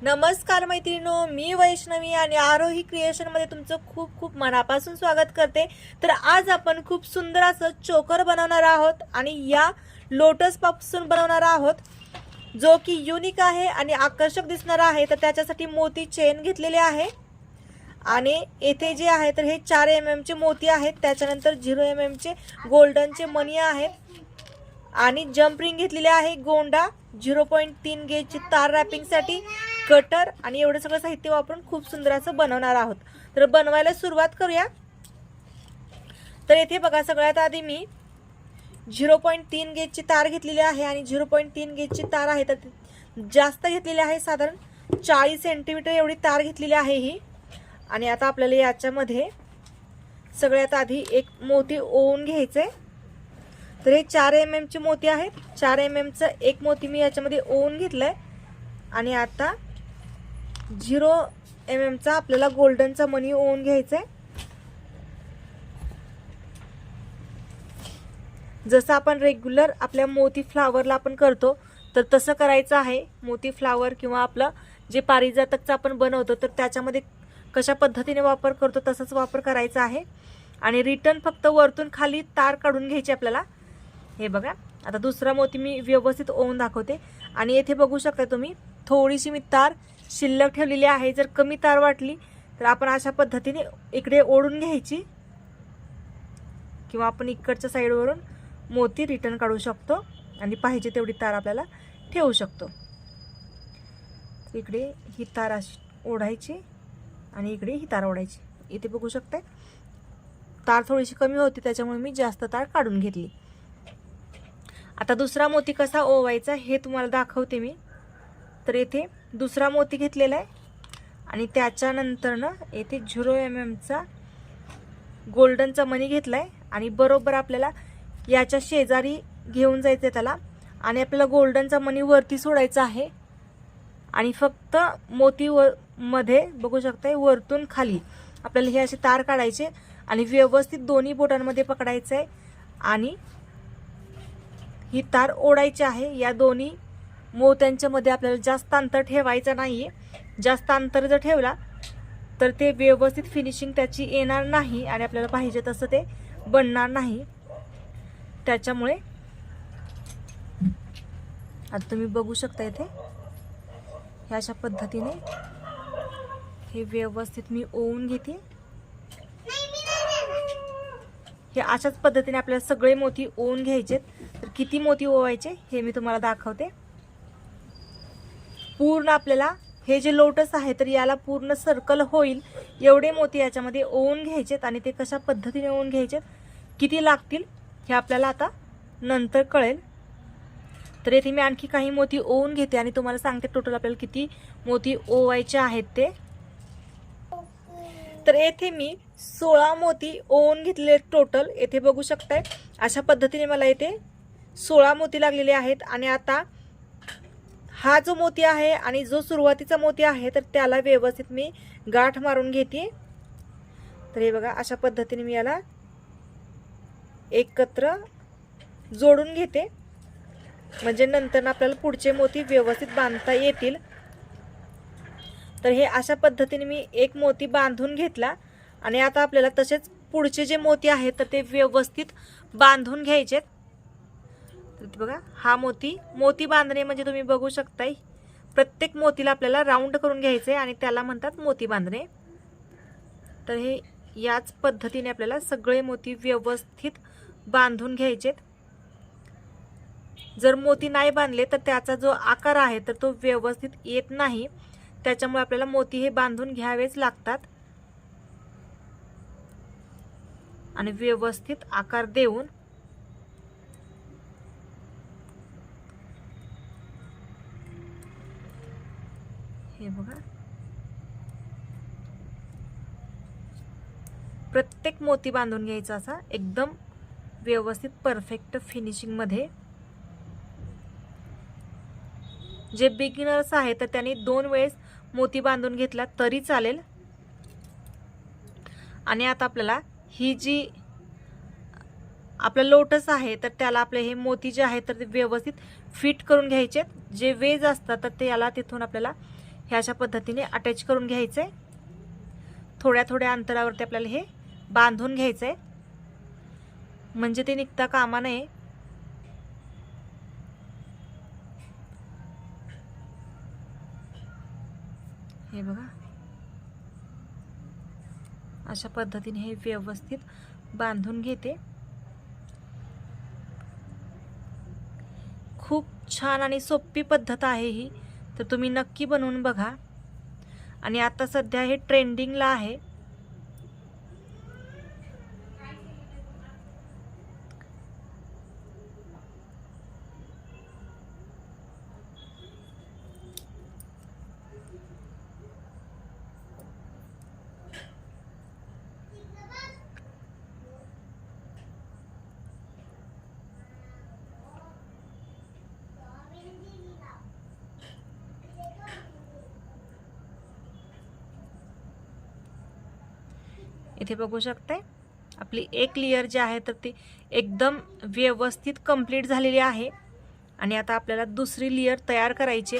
नमस्कार मैत्रिणो, मी वैष्णवी आणि आरोही क्रिएशन मध्ये तुमचं खूप खूप मनापासून स्वागत करते। तर आज आपण खूप सुंदर असं चोकर बनवणार आहोत आणि या लोटस पासून बनवणार आहोत जो की युनिक आहे आणि आकर्षक दिसणार आहे। तर त्याच्यासाठी मोती चेन घेतलेले आहे आणि येथे जे आहे तर हे 4 mm चे मोती आहेत। त्याच्यानंतर 0 mm चे गोल्डनचे मणी आहेत आणि जंप रिंग घेतलेले आहे, गोंडा, 0.3 गेजची तार रॅपिंगसाठी, कटर आणि एवढं सगळं साहित्य वापरून खूप सुंदर असं बनवणार आहोत। तर बनवायला सुरुवात करूया। तर इथे बघा, सगळ्यात आधी मी 0.3 गेजची तार घेतलेली आहे आणि 0.3 गेजची तार आहे तर जास्त घेतलेली आहे, साधारण 40 सेंटीमीटर एवढी तार घेतलेली आहे ही। आणि आता आपल्याला याच्यामध्ये सगळ्यात आधी एक मोती ओवून घ्यायचे। तर हे 4 mm चे मोती आहेत, 4 mm चा एक मोती मी याच्यामध्ये ओवून घेतलाय आणि आता 0 mm चा आपल्याला गोल्डनचा मणी ओवून घ्यायचा आहे। जसं आपण रेग्युलर आपल्या मोती फ्लावरला आपण करतो तर तसं करायचं आहे। मोती फ्लावर किंवा आपलं जे पारिजातकचं आपण बनवतो तर त्याच्यामध्ये कशा पद्धतीने वापर करतो तसंच वापर करायचा आहे। आणि रिटर्न फक्त वरतून खाली तार काढून घ्यायची आपल्याला। हे बघा, आता दुसरा मोती मी व्यवस्थित ओवून दाखवते आणि येथे बघू शकता तुम्ही थोडीशी मी तार शिल्लक ठेवलेली आहे। जर कमी तार वाटली तर आपण अशा पद्धतीने इकडे ओढून घ्यायची किंवा आपण इकडच्या साईडवरून मोती रिटर्न काढू शकतो आणि पाहिजे तेवढी तार आपल्याला ठेवू शकतो। इकडे ही तार अशी ओढायची आणि इकडे ही तार ओढायची। इथे बघू शकता तार थोडीशी कमी होती त्याच्यामुळे मी जास्त तार काढून घेतली। आता दुसरा मोती कसा ओवायचा हे तुम्हाला दाखवते मी। तर येथे दुसरा मोती घेतलेला आहे आणि त्याच्यानंतर ना येथे 0 mm चा गोल्डनचा मणी घेतलाय आणि बरोबर आपल्याला याच्या शेजारी घेऊन जायचं त्याला आणि आपल्याला गोल्डनचा मणी वरती सोडायचा आहे आणि फक्त मोती मध्ये बघू शकताय वरतून खाली आपल्याला हे असे तार काढायचे आणि व्यवस्थित दोन्ही बोटांमध्ये पकडायचं आहे आणि ही तार ओढायची आहे। या दोन्ही मोत्यांच्या मध्ये आपल्याला जास्त अंतर ठेवायचं नाहीये। जास्त अंतर जर ठेवला तर ते व्यवस्थित फिनिशिंग त्याची येणार नाही आणि आपल्याला पाहिजे तसं ते बनणार नाही। त्याच्यामुळे आता तुम्ही बघू शकता इथे ह्या अशा पद्धतीने हे व्यवस्थित मी ओवून घेते। हे अशाच पद्धतीने आपल्याला सगळे मोती ओवून घ्यायचे। तर किती मोती ओवायचे हे मी तुम्हाला दाखवते। पूर्ण आपल्याला हे जे लोटस आहे तर याला पूर्ण सर्कल होईल एवढे मोती याच्यामध्ये ओवून घ्यायचेत आणि ते कशा पद्धतीने ओवून घ्यायचेत, किती लागतील हे आपल्याला आता नंतर कळेल। तर इथे मी आणखी काही मोती ओवून घेते आणि तुम्हाला सांगते टोटल आपल्याला किती मोती ओवायचे आहेत ते। तर येथे मी 16 मोती ओवून घेतलेले टोटल। येथे बघू शकताय अशा पद्धतीने मला येथे 16 मोती लागलेले आहेत आणि आता हा जो मोती आहे आणि जो सुरुवातीचा मोती आहे तर त्याला व्यवस्थित मी गाठ मारून घेते। तर हे बघा अशा पद्धतीने मी याला एकत्र जोडून घेते म्हणजे नंतर आपल्याला पुढचे मोती व्यवस्थित बांधता येतील। तर हे अशा पद्धतीने मी एक मोती बांधून घेतला आणि आता आपल्याला तसेच पुढचे जे मोती आहेत तर ते व्यवस्थित बांधून घ्यायचे। तर बघा हा मोती बांधणे म्हणजे तुम्ही बघू शकताय प्रत्येक मोतीला आपल्याला राऊंड करून घ्यायचे आणि त्याला म्हणतात मोती बांधणे। तर हे याच पद्धतीने आपल्याला सगळे मोती व्यवस्थित बांधून घ्यायचे। जर मोती नाही बांधले तर त्याचा जो आकार आहे तर तो व्यवस्थित येत नाही, त्याच्यामुळे आपल्याला मोती हे बांधून घ्यावेच लागतात आणि व्यवस्थित आकार देऊन हे बघा प्रत्येक मोती बांधून घ्यायचा असा एकदम व्यवस्थित परफेक्ट फिनिशिंग मध्ये। जे बिगिनर्स आहेत तर त्यांनी 2 वेळेस मोती बांधून घेतला तरी चालेल। आणि आता आपल्याला ही जी आपला लोटस आहे तर त्याला आपले हे मोती जे आहेत तर ते व्यवस्थित फिट करून घ्यायचे। जे वेज असतात तर ते याला तिथून आपल्याला हे अशा पद्धतीने अटॅच करून घ्यायचं आहे. थोड्या थोड्या अंतरावरती आपल्याला हे बांधून घ्यायचं आहे, म्हणजे ते निघता कामा नये. हे बघा, अशा पद्धतीने हे व्यवस्थित बांधून घेते. खूप छान आणि सोपी पद्धत आहे ही, तर तुम्ही नक्की बनवून बघा. आणि आता सध्या हे ट्रेंडिंगला आहे. इथे बघू शकताय आपली एक लेयर जी आहे तर ती एकदम व्यवस्थित कंप्लीट झालेली आहे. आणि आता आपल्याला दुसरी लेयर तयार करायची,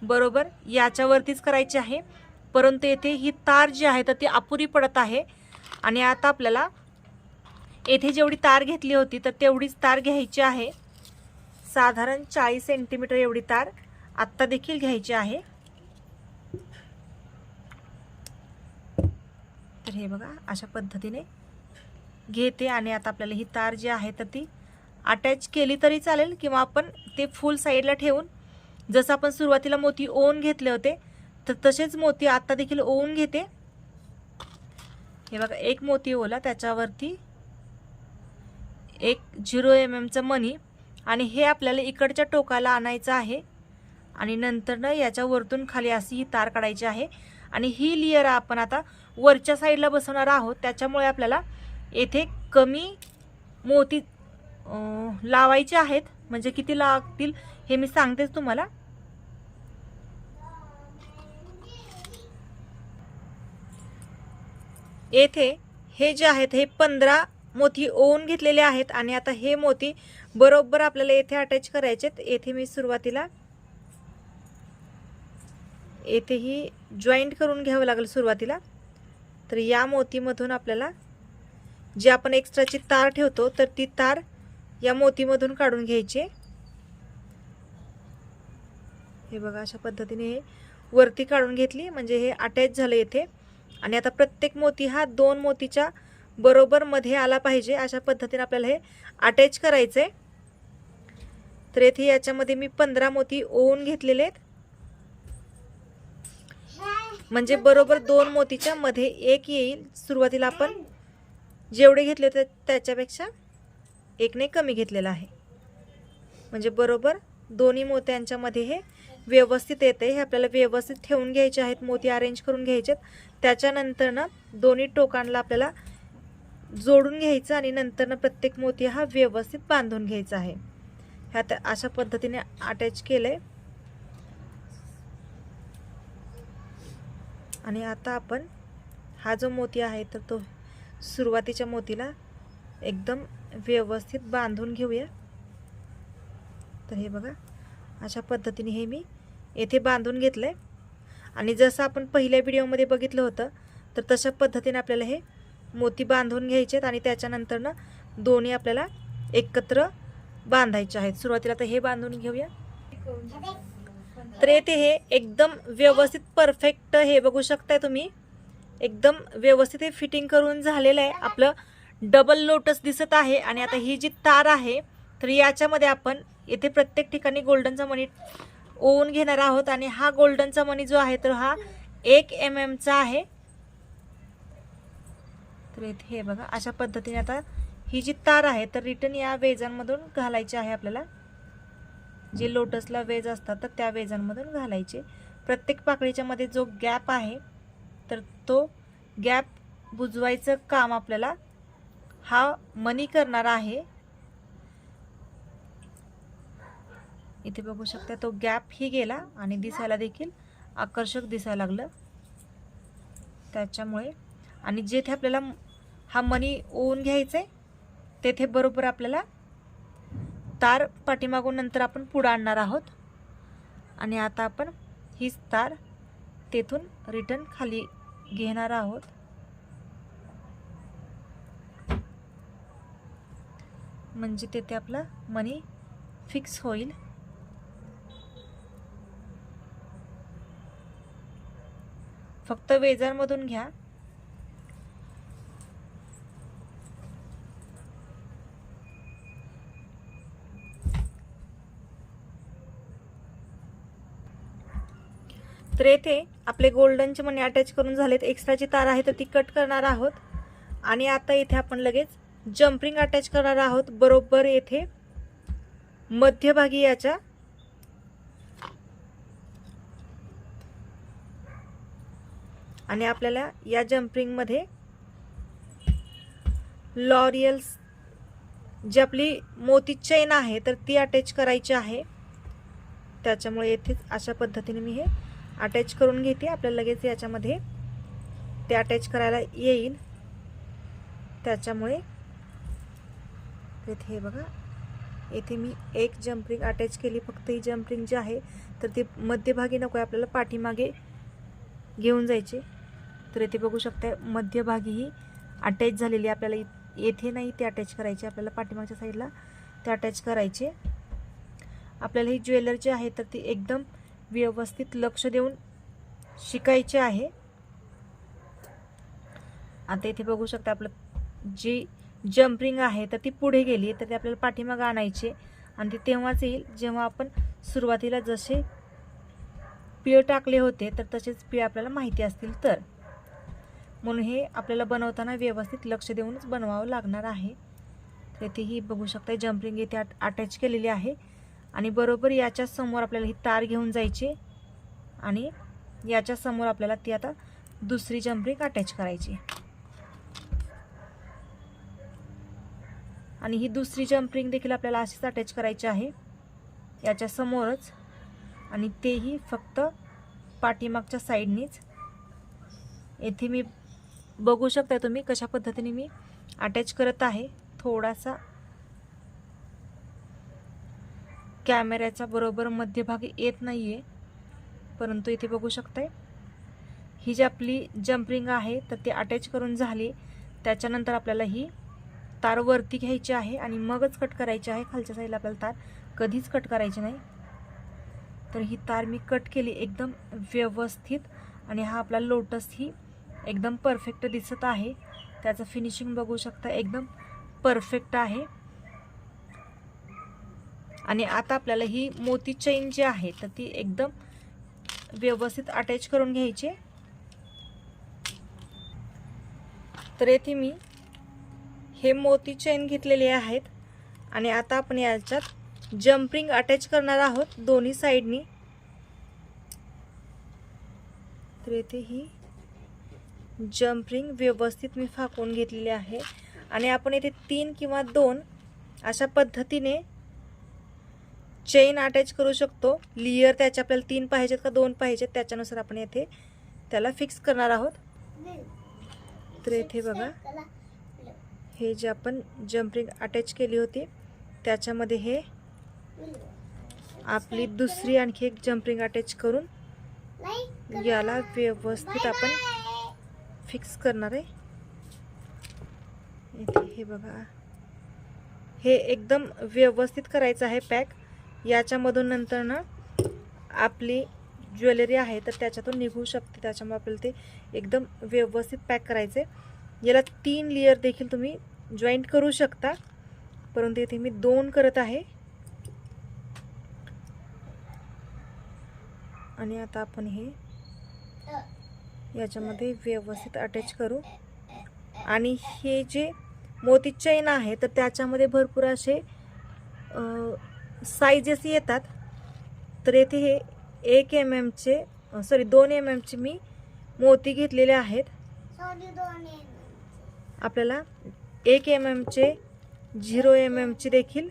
बरोबर याच्यावरतीच करायची आहे, परंतु येथे ही तार जी आहे तर ती अपुरी पडत आहे. आणि आता आपल्याला येथे जेवढी तार घेतली होती तर तेवढीच तार घ्यायची आहे. साधारण 40 सेंटीमीटर एवढी तार आत्ता देखील घ्यायची आहे. तर हे बघा, अशा पद्धतीने घेते. आणि आता आपल्याला ही तार जी आहे तर ती अटॅच केली तरी चालेल, किंवा आपण ते फुल साईडला ठेवून जसं आपण सुरुवातीला मोती ओवून घेतले होते तर तसेच मोती आता देखील ओवून घेते. हे बघा, एक मोती ओवला, त्याच्यावरती एक 0 mm चा मणी, आणि हे आपल्याला इकडच्या टोकाला आणायचं आहे. आणि नंतर ना याच्या वरतून खाली अशी ही तार काढायची आहे. आणि ही लेयर आपण आता वरच्या साईडला बसवणार आहोत, त्याच्यामुळे आपल्याला येथे कमी मोती लावायचे आहेत. म्हणजे किती लागतील हे मी सांगतेच तुम्हाला. येथे हे जे आहेत हे 15 मोती ओवून घेतलेले आहेत. आणि आता हे मोती बरोबर आपल्याला येथे अटॅच करायचे. येथे मी सुरुवातीला येथे ही जॉईंट करून घ्यावं लागेल सुरुवातीला. तर या मोतीमधून आपल्याला जे आपण एक्स्ट्राची तार ठेवतो तर ती तार या मोतीमधून काढून घ्यायची. हे बघा, अशा पद्धतीने हे वरती काढून घेतली, म्हणजे हे अटॅच झालं येथे. आणि आता प्रत्येक मोती हा 2 मोतीच्या बरोबर मध्ये आला पाहिजे, अशा पद्धतीने आपल्याला हे अटॅच करायचंय. तर येथे याच्यामध्ये मी 15 मोती ओवून घेतलेले आहेत, म्हणजे बरोबर 2 मोतीच्या मध्ये एक येईल. सुरुवातीला आपण जेवढे घेतले होते त्याच्यापेक्षा एकने कमी घेतलेला आहे, म्हणजे बरोबर दोन्ही मोत्यांच्या मध्ये हे व्यवस्थित येते. हे आपल्याला व्यवस्थित ठेवून घ्यायचे आहेत, मोती अरेंज करून घ्यायचे. त्याच्यानंतर ना दोन्ही टोकांना आपल्याला जोडून घ्यायचं, आणि नंतर ना प्रत्येक मोती हा व्यवस्थित बांधून घ्यायचा आहे. ह्यात अशा पद्धतीने अटॅच केलंय. आणि आता आपण हा जो मोती आहे तर तो सुरुवातीच्या मोतीला एकदम व्यवस्थित बांधून घेऊया. तर हे बघा, अशा पद्धतीने हे मी येथे बांधून घेतलंय. आणि जसं आपण पहिल्या व्हिडिओमध्ये बघितलं होतं तर तशा पद्धतीने आपल्याला हे मोती बांधून घ्यायचे आहेत. आणि त्याच्यानंतर ना दोन्ही आपल्याला एकत्र बांधायचे आहेत. सुरुवातीला तर हे बांधून घेऊया. तर येथे हे एकदम व्यवस्थित परफेक्ट हे बघू शकताय तुम्ही, एकदम व्यवस्थित हे फिटिंग करून झालेलं आहे. आपलं डबल लोटस दिसत आहे. आणि आता ही जी तार आहे तर याच्यामध्ये आपण येथे प्रत्येक ठिकाणी गोल्डनचा मणी ओवून घेणार आहोत. आणि हा गोल्डनचा मणी जो आहे तर हा 1 mm चा आहे. तर इथे हे बघा, अशा पद्धतीने आता ही जी तार आहे तर रिटर्न या वेजांमधून घालायची आहे. आपल्याला जे लोटसला वेज असतात तर त्या वेजांमधून घालायचे. प्रत्येक पाकळीच्या मध्ये जो गॅप आहे तर तो गॅप बुजवायचं काम आपल्याला हा मणी करणार आहे. इथे बघू शकता तो गॅप ही गेला आणि दिसायला देखील आकर्षक दिसायला लागलं त्याच्यामुळे. आणि जेथे आपल्याला हा मणी ओवून घ्यायचा आहे तेथे बरोबर आपल्याला तार पाठीमागून नंतर आपण पुढे आणणार आहोत. आणि आता आपण हीच तार तेथून रिटर्न खाली घेणार आहोत. म्हणजे तेथे आपला मनी फिक्स होईल. फक्त वेजारमधून घ्या. तर येथे आपले गोल्डनचे मणी अटॅच करून झालेत. एक्स्ट्राची तार आहे तर ती कट करणार आहोत. आणि आता इथे आपण लगेच जम्पिंग अटॅच करणार आहोत. बरोबर येथे मध्यभागी याच्या आणि आपल्याला या जम्पिंग मध्ये लॉरियल जी आपली मोती चेन आहे तर ती अटॅच करायची आहे. त्याच्यामुळे येथे अशा पद्धतीने मी हे अटॅच करून घेते. आपल्याला लगेच याच्यामध्ये ते अटॅच करायला येईल. त्याच्यामुळे इथे बघा, येथे मी एक जम्पिंग अटॅच केली. फक्त ही जम्पिंग जी आहे तर ती मध्यभागी नको आहे, आपल्याला पाठीमागे घेऊन जायचे. तर इथे बघू शकता मध्यभागी ही अटॅच झालेली. आपल्याला येथे नाही ते अटॅच करायचे, आपल्याला पाठीमागच्या साईडला ते अटॅच करायचे. आपल्याला ही ज्वेलरी आहे तर ती एकदम व्यवस्थित लक्ष देऊन शिकायचे आहे. आता इथे बघू शकता आपलं जी जम्पिंग आहे तर ती पुढे गेली तर ते आपल्याला पाठीमागे आणायचे. आणि ते तेव्हाच येईल जेव्हा आपण सुरुवातीला जसे पीळ टाकले होते तर तसेच पीळ आपल्याला माहिती असतील तर. म्हणून हे आपल्याला बनवताना व्यवस्थित लक्ष देऊनच बनवावं लागणार आहे. तर इथे ही बघू शकता जम्पिंग इथे अटॅच केलेली आहे. आणि बरोबर याच्या समोर आपल्याला ही तार घेऊन जायची आणि याच्या समोर आपल्याला ती आता दुसरी जम्पिंग अटॅच करायची. आणि ही दुसरी जम्पिंग देखील आपल्याला अशीच अटॅच करायची आहे याच्या समोरच. आणि तेही फक्त पाठीमागच्या साईडनीच. येथे मी बघू शकता तुम्ही कशा पद्धतीने मी अटॅच करत आहे. थोडासा कॅमेऱ्याचा बरोबर मध्यभागी येत नाहीये, परंतु इथे बघू शकताय ही जी आपली जम्पिंग आहे तर ती अटॅच करून झाली. त्याच्यानंतर आपल्याला ही तार वरती घ्यायची आहे आणि मगच कट करायची आहे. खालच्या साईडला आपल्याला तार कधीच कट करायची नाही. तर ही तार मी कट केली एकदम व्यवस्थित. आणि हा आपला लोटस ही एकदम परफेक्ट दिसत आहे. त्याचं फिनिशिंग बघू शकता एकदम परफेक्ट आहे. आणि आता आपल्याला ही मोती चेन जी आहे तर ती एकदम व्यवस्थित अटॅच करून घ्यायची. तर येथे मी हे मोती चेन घेतलेले आहेत आणि आता आपण याच्यात जम्पिंग अटॅच करणार आहोत दोन्ही साइडनी. तर येथे ही जम्पिंग व्यवस्थित मी फाकून घेतलेली आहे. आणि आपण येथे 3 किंवा 2 अशा पद्धतीने चेन अटॅच करू शकतो. लेयर त्याचे आपल्याला 3 पाहिजेत का 2 पाहिजेत त्याच्यानुसार आपण येथे त्याला फिक्स करणार आहोत. तर येथे बघा हे जे आपण जम्पिंग अटॅच केली होती त्याच्यामध्ये हे आपली दुसरी आणखी एक जम्पिंग अटॅच करून याला व्यवस्थित आपण फिक्स करणार आहे. हे बघा हे एकदम व्यवस्थित करायचं आहे पॅक. याच्यामधून नंतर ना आपली ज्वेलरी आहे तर त्याच्यातून निघू शकते. त्याच्यामुळे आपल्याला ते एकदम व्यवस्थित पॅक करायचे. याला 3 लेयर देखील तुम्ही जॉईंट करू शकता, परंतु इथे मी 2 करत आहे. आणि आता आपण हे याच्यामध्ये व्यवस्थित अटॅच करू. आणि हे जे मोती चेन आहे तर त्याच्यामध्ये भरपूर असे साइजेस येतात. तर येथे हे 1 mm चे 2 mm चे मी मोती घेतलेले आहेत. आपल्याला 1 mm चे 0 mm ची देखील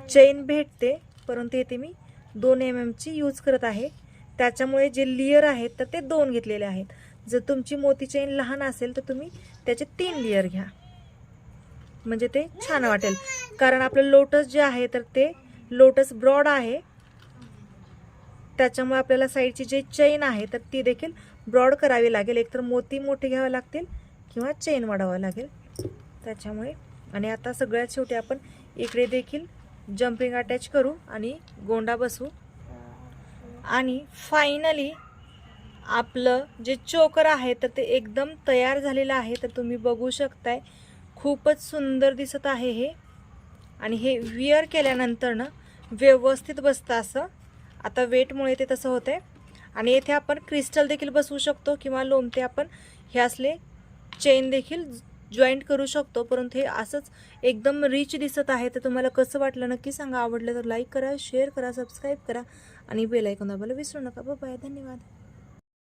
चेन भेटते, परंतु येथे मी 2 mm ची यूज करत आहे. त्याच्यामुळे जे लेयर आहेत तर ते 2 घेतलेले आहेत. जर तुमची मोती चेन लहान असेल तर तुम्ही त्याचे 3 लेयर घ्या, म्हणजे ते छान वाटेल. कारण आपलं लोटस जे आहे तर ते लोटस ब्रॉड आहे त्याच्यामुळे आपल्याला साईडची जी चेन आहे तर ती देखील ब्रॉड करावी लागेल. एकतर मोती मोठे घ्यावे लागतील किंवा चेन वाढवावं लागेल त्याच्यामुळे. आणि आता सगळ्यात शेवटी आपण इकडे देखील जम्पिंग अटॅच करू आणि गोंडा बसवू. आणि फायनली आपलं जे चोकर आहे तर ते एकदम तयार झालेलं आहे. तर तुम्ही बघू शकताय खूपच सुंदर दिसत आहे हे. आणि हे विअर केल्यानंतर ना व्यवस्थित बसतं असं. आता वेटमुळे ते तसं होतंय. आणि येथे आपण क्रिस्टल देखील बसवू शकतो किंवा लोमते आपण हे असले चेन देखील जॉईंट करू शकतो. परंतु हे असंच एकदम रिच दिसत आहे. तर तुम्हाला कसं वाटलं नक्की सांगा. आवडलं तर लाईक करा, शेअर करा, सबस्क्राईब करा आणि बेल आयकॉन दाबायला विसरू नका. बाय, धन्यवाद.